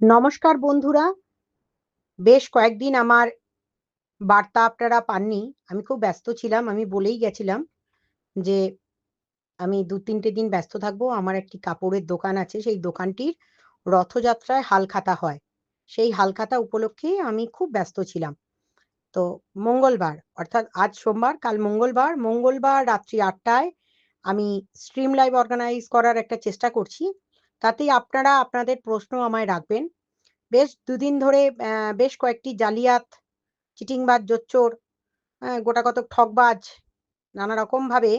নমস্কার বন্ধুরা। বেশ কয়েকদিন আমার বার্তা আপনারা পাননি। আমি খুব ব্যস্ত ছিলাম। আমি বলেই গেছিলাম যে আমি ২-৩ দিন ব্যস্ত থাকবো। আমার একটি কাপড়ের দোকান আছে। সেই দোকানটির রথযাত্রায় হালখাতা হয়। সেই হালখাতা উপলক্ষে আমি খুব ব্যস্ত ছিলাম। তো মঙ্গলবার অর্থাৎ আজ সোমবার, কাল মঙ্গলবার, মঙ্গলবার রাত্রি ৮টায় আমি স্ট্রিম লাইভ অর্গানাইজ করার একটা চেষ্টা করছি। তাতেই আপনারা আপনাদের প্রশ্ন আমায় রাখবেন। বেশ দুদিন ধরে বেশ কয়েকটি জালিয়াত, চিটিংবাজ, জোচ্চোর, গোটাকতক ঠগবাজ নানা রকমভাবে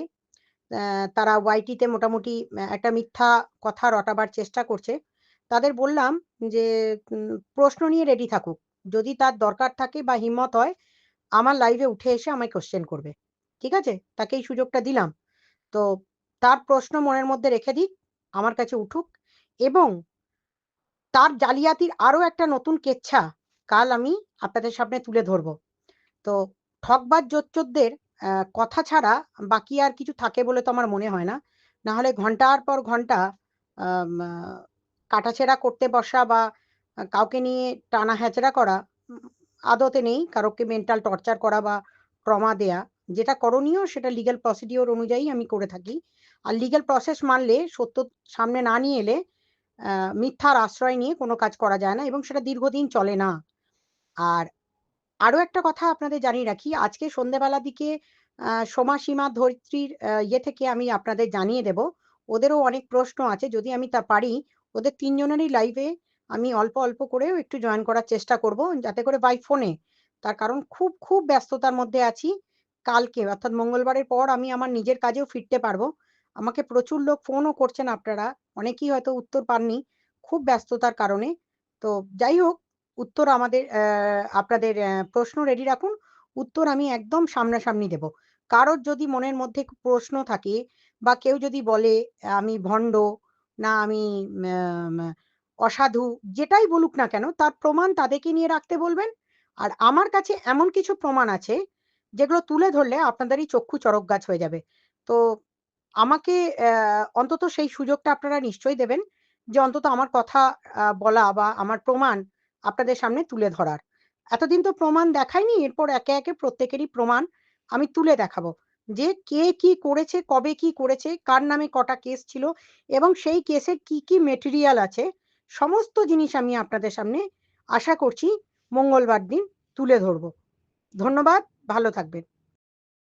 তারা ওয়াইটিতে মোটামুটি একটা মিথ্যা কথা রটাবার চেষ্টা করছে। তাদের বললাম যে, প্রশ্ন নিয়ে রেডি থাকুক। যদি তার দরকার থাকে বা হিম্মত হয়, আমার লাইভে উঠে এসে আমায় কোয়েশ্চেন করবে। ঠিক আছে? তাকে এই সুযোগটা দিলাম। তো তার প্রশ্ন মনের মধ্যে রেখে দিক, আমার কাছে উঠুক এবং তার জালিয়াতির আরো একটা নতুন কেচ্ছা কাল আমি আপনাদের সামনে তুলে ধরব। তো ঠকবাজ জোচ্চোরদের কথা ছাড়া বাকি আর কিছু থাকে বলে তো আমার মনে হয় না। না হলে ঘন্টার পর ঘন্টা আম আ কাটাছেঁড়া করতে বসা বা কাউকে নিয়ে টানা হ্যাচড়া করা উম আদতে নেই। কারোকে মেন্টাল টর্চার করা বা ট্রমা দেয়া। যেটা করণীয় সেটা লিগ্যাল প্রসিডিওর অনুযায়ী আমি করে থাকি। আর লিগ্যাল প্রসেস মানলে সত্য সামনে না নিয়ে এলে মিথ্যার আশ্রয় নিয়ে কোনো কাজ করা যায় না এবং সেটা দীর্ঘদিন চলে না। আর আরো একটা কথা আপনাদের জানিয়ে রাখি, আজকে সন্ধ্যেবেলার দিকে সোমা, সীমা, ধরিত্রীর ইয়ে থেকে আমি আপনাদের জানিয়ে দেব। ওদেরও অনেক প্রশ্ন আছে। যদি আমি তা পারি, ওদের ৩ জনেরই লাইভে আমি অল্প, অল্প করেও একটু জয়েন করার চেষ্টা করব, যাতে করে বাই ফোনে। তার কারণ খুব, খুব ব্যস্ততার মধ্যে আছি। কালকে অর্থাৎ মঙ্গলবারের পর আমি আমার নিজের কাজেও ফিরতে পারবো। আমাকে প্রচুর লোক ফোনও করছেন আপনারা। অনেকেই হয়তো উত্তর পাননি, খুব ব্যস্ততার কারণে। তো যাই হোক, উত্তর আমাদের আপনাদের প্রশ্ন রেডি রাখুন। উত্তর আমি একদম সামনাসামনি দেব। কারোর যদি মনের মধ্যে প্রশ্ন থাকে বা কেউ যদি বলে আমি ভণ্ড, না আমি ম্যাম অসাধু, যেটাই বলুক না কেন তার প্রমাণ তাদেরকে নিয়ে রাখতে বলবেন। আর আমার কাছে এমন কিছু প্রমাণ আছে যেগুলো তুলে ধরলে আপনাদেরই চক্ষু চড়ক গাছ হয়ে যাবে। তো আমাকে অন্তত সেই সুযোগটা আপনারা নিশ্চয়ই দেবেন যে অন্তত আমার কথা বলা বা আমার প্রমাণ আপনাদের সামনে তুলে ধরার। এতদিন তো প্রমাণ দেখাইনি, এরপর একে, একে প্রত্যেকেরই প্রমাণ আমি তুলে দেখাবো। যে কে কি করেছে, কবে কি করেছে, কার নামে কটা কেস ছিল এবং সেই কেসের কি, কি মেটেরিয়াল আছে, সমস্ত জিনিস আমি আপনাদের সামনে আশা করছি মঙ্গলবার দিন তুলে ধরব। ধন্যবাদ, ভালো থাকবেন।